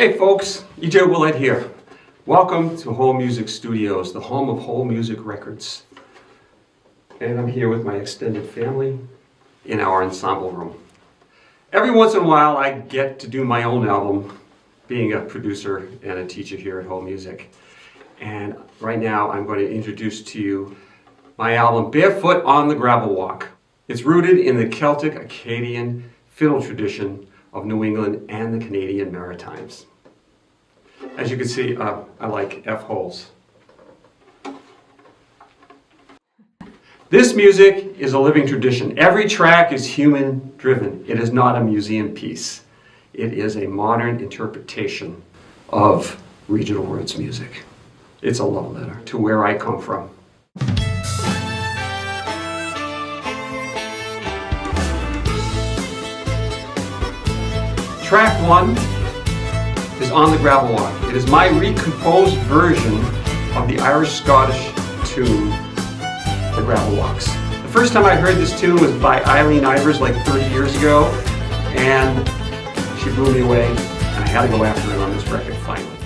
Hey folks, EJ Ouellette here. Welcome to Whole Music Studios, the home of Whole Music Records. And I'm here with my extended family in our ensemble room. Every once in a while I get to do my own album, being a producer and a teacher here at Whole Music. And right now I'm going to introduce to you my album, Barefoot on the Gravel Walk. It's rooted in the Celtic Acadian fiddle tradition of New England and the Canadian Maritimes. As you can see, I like F-holes. This music is a living tradition. Every track is human-driven. It is not a museum piece. It is a modern interpretation of regional roots music. It's a love letter to where I come from. Track 1 is On the Gravel Walk. It is my recomposed version of the Irish-Scottish tune, The Gravel Walks. The first time I heard this tune was by Eileen Ivers like 30 years ago, and she blew me away, and I had to go after it on this record finally.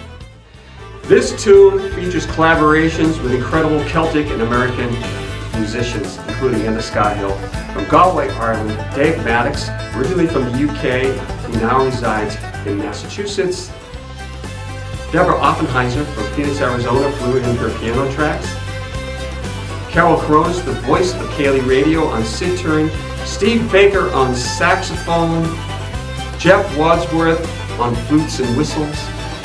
This tune features collaborations with incredible Celtic and American musicians, including Enda Scahill from Galway, Ireland, Dave Maddox, originally from the UK, who now resides in Massachusetts, Deborah Offenheiser from Phoenix, Arizona, flew in her piano tracks, Carol Cronus, the voice of Kaylee Radio on sitar, Steve Baker on saxophone, Jeff Wadsworth on flutes and whistles,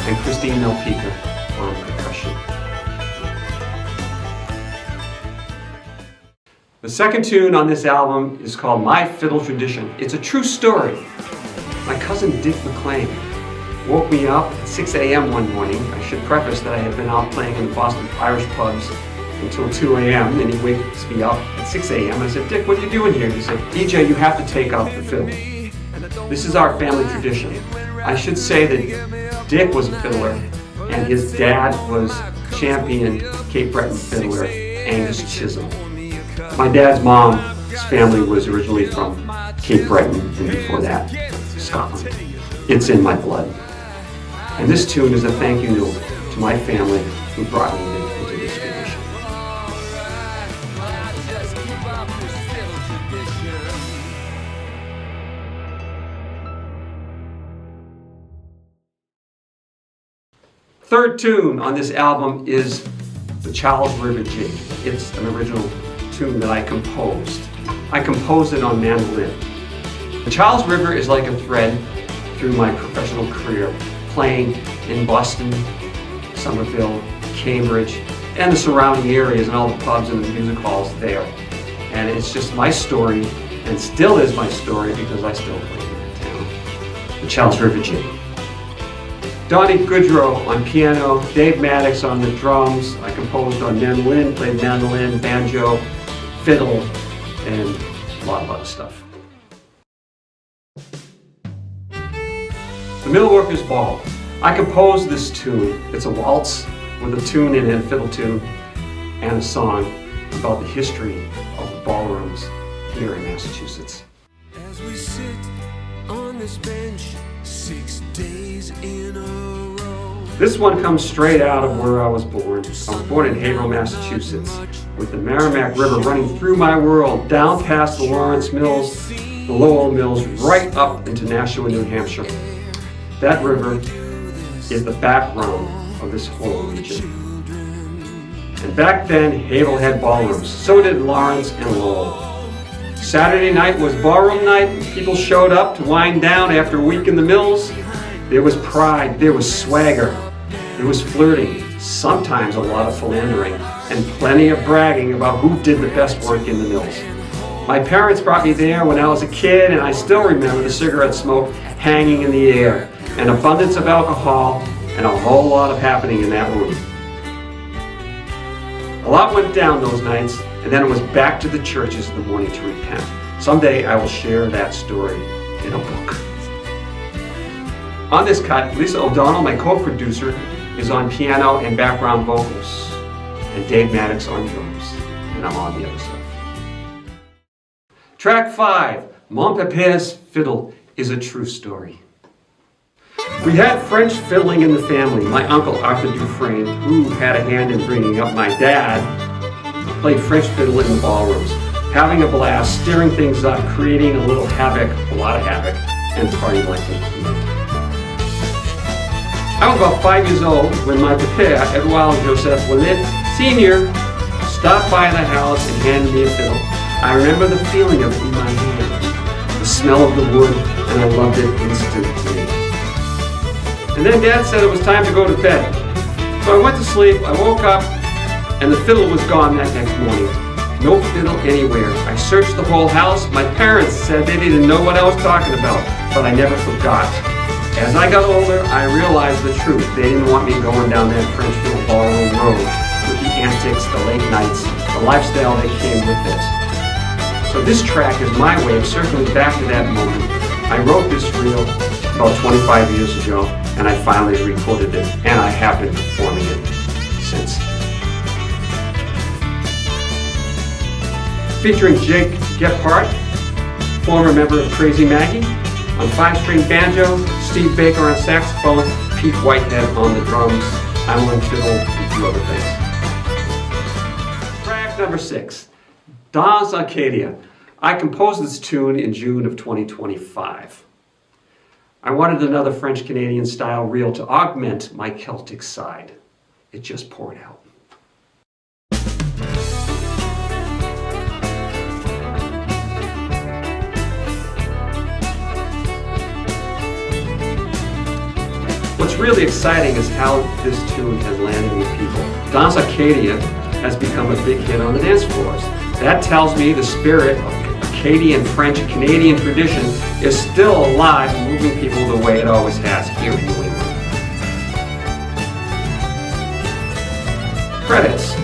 and Christine Melpica on percussion. The second tune on this album is called My Fiddle Tradition. It's a true story. My cousin Dick McLean woke me up at 6 a.m. one morning. I should preface that I had been out playing in the Boston Irish pubs until 2 a.m. and he wakes me up at 6 a.m. I said, Dick, what are you doing here? He said, EJ, you have to take out the fiddle. This is our family tradition. I should say that Dick was a fiddler and his dad was champion Cape Breton fiddler Angus Chisholm. My dad's mom's family was originally from Cape Breton and before that, Scotland. It's in my blood. And this tune is a thank you note to my family who brought me into this tradition. Third tune on this album is the Charles River Jig. It's an original tune that I composed. I composed it on mandolin. The Charles River is like a thread through my professional career, playing in Boston, Somerville, Cambridge, and the surrounding areas and all the pubs and the music halls there. And it's just my story, and still is my story because I still play in that town. The Charles River Jig. Donnie Goodrow on piano, Dave Maddox on the drums. I composed on mandolin, played mandolin, banjo, fiddle, and a lot of other stuff. The Millworkers Ball. I composed this tune. It's a waltz with a tune in it, a fiddle tune, and a song about the history of the ballrooms here in Massachusetts. As we sit on this bench 6 days in a row. This one comes straight out of where I was born. I was born in Haverhill, Massachusetts, with the Merrimack River running through my world, down past the Lawrence Mills, the Lowell Mills, right up into Nashua, New Hampshire. That river is the background of this whole region. And back then, Haverhill had ballrooms. So did Lawrence and Lowell. Saturday night was ballroom night. People showed up to wind down after a week in the mills. There was pride, there was swagger, there was flirting, sometimes a lot of philandering, and plenty of bragging about who did the best work in the mills. My parents brought me there when I was a kid, and I still remember the cigarette smoke hanging in the air, an abundance of alcohol, and a whole lot of happening in that room. A lot went down those nights, and then it was back to the churches in the morning to repent. Someday I will share that story in a book. On this cut, Lisa O'Donnell, my co-producer, is on piano and background vocals, and Dave Maddox on drums, and I'm on the other stuff. Track 5, Mon Pépé's Fiddle, is a true story. We had French fiddling in the family. My uncle, Arthur Dufresne, who had a hand in bringing up my dad, played French fiddle in the ballrooms, having a blast, stirring things up, creating a little havoc, a lot of havoc, and party like a king. I was about 5 years old when my papa, Edouard Joseph Ouellette Sr., stopped by the house and handed me a fiddle. I remember the feeling of it in my hand, the smell of the wood, and I loved it instantly. And then Dad said it was time to go to bed. So I went to sleep, I woke up, and the fiddle was gone that next morning. No fiddle anywhere. I searched the whole house. My parents said they didn't know what I was talking about, but I never forgot. As I got older, I realized the truth. They didn't want me going down that French fiddle ballroom road with the antics, the late nights, the lifestyle that came with it. So this track is my way of circling back to that moment. I wrote this reel about 25 years ago, and I finally recorded it, and I have been performing it since. Featuring Jake Gephardt, former member of Crazy Maggy, on 5-string banjo, Steve Baker on saxophone, Pete Whitehead on the drums, I'm on fiddle, and a few other things. Track number 6, Dans Arcadia. I composed this tune in June of 2025. I wanted another French-Canadian style reel to augment my Celtic side. It just poured out. What's really exciting is how this tune has landed with people. Dans Arcadia has become a big hit on the dance floors. That tells me the spirit of Acadian, French, Canadian tradition is still alive and moving people the way it always has here in New England. Credits.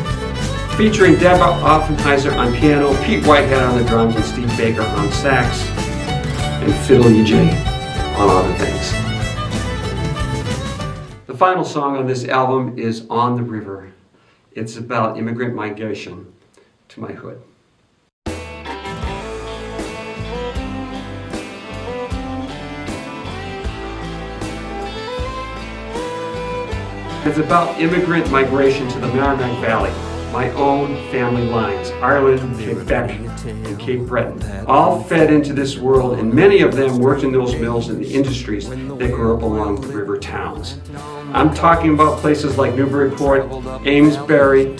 Featuring Deborah Offenheiser on piano, Pete Whitehead on the drums, and Steve Baker on sax, and Fiddle EJ on other things. The final song on this album is On the River. It's about immigrant migration to my hood. It's about immigrant migration to the Merrimack Valley, my own family lines, Ireland, Quebec, and Cape Breton, all fed into this world, and many of them worked in those mills and the industries that grew up along the river towns. I'm talking about places like Newburyport, Amesbury,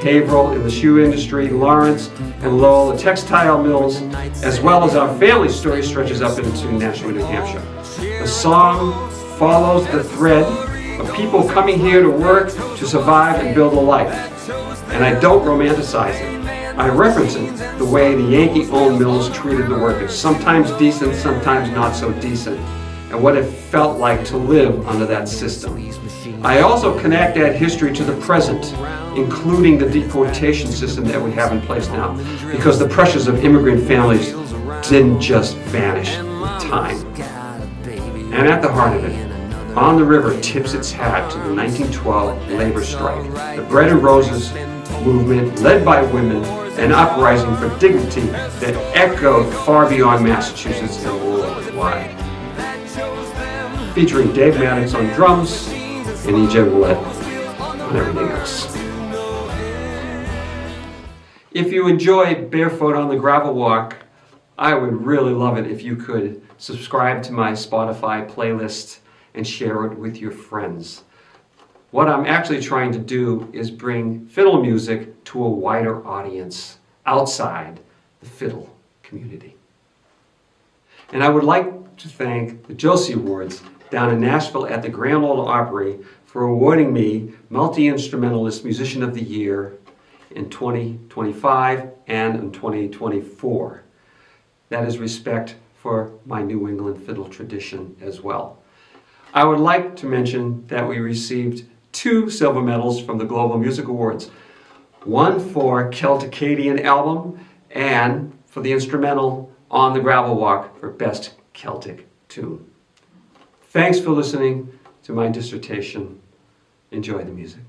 Haverhill in the shoe industry, Lawrence and Lowell, the textile mills, as well as our family story stretches up into Nashua, New Hampshire. The song follows the thread of people coming here to work, to survive, and build a life. And I don't romanticize it. I reference it the way the Yankee-owned mills treated the workers, sometimes decent, sometimes not so decent, and what it felt like to live under that system. I also connect that history to the present, including the deportation system that we have in place now, because the pressures of immigrant families didn't just vanish with time. And at the heart of it, On the River tips its hat to the 1912 labor strike, the Bread and Roses movement led by women, an uprising for dignity that echoed far beyond Massachusetts and worldwide. Featuring Dave Maddox on drums and EJ Ouellette on everything else. If you enjoy Barefoot on the Gravel Walk, I would really love it if you could subscribe to my Spotify playlist and share it with your friends. What I'm actually trying to do is bring fiddle music to a wider audience outside the fiddle community. And I would like to thank the Josie Awards down in Nashville at the Grand Ole Opry for awarding me Multi-Instrumentalist Musician of the Year in 2025 and in 2024. That is respect for my New England fiddle tradition as well. I would like to mention that we received 2 silver medals from the Global Music Awards. One for Celtic-Acadian album and for the instrumental On the Gravel Walk for Best Celtic Tune. Thanks for listening to my dissertation. Enjoy the music.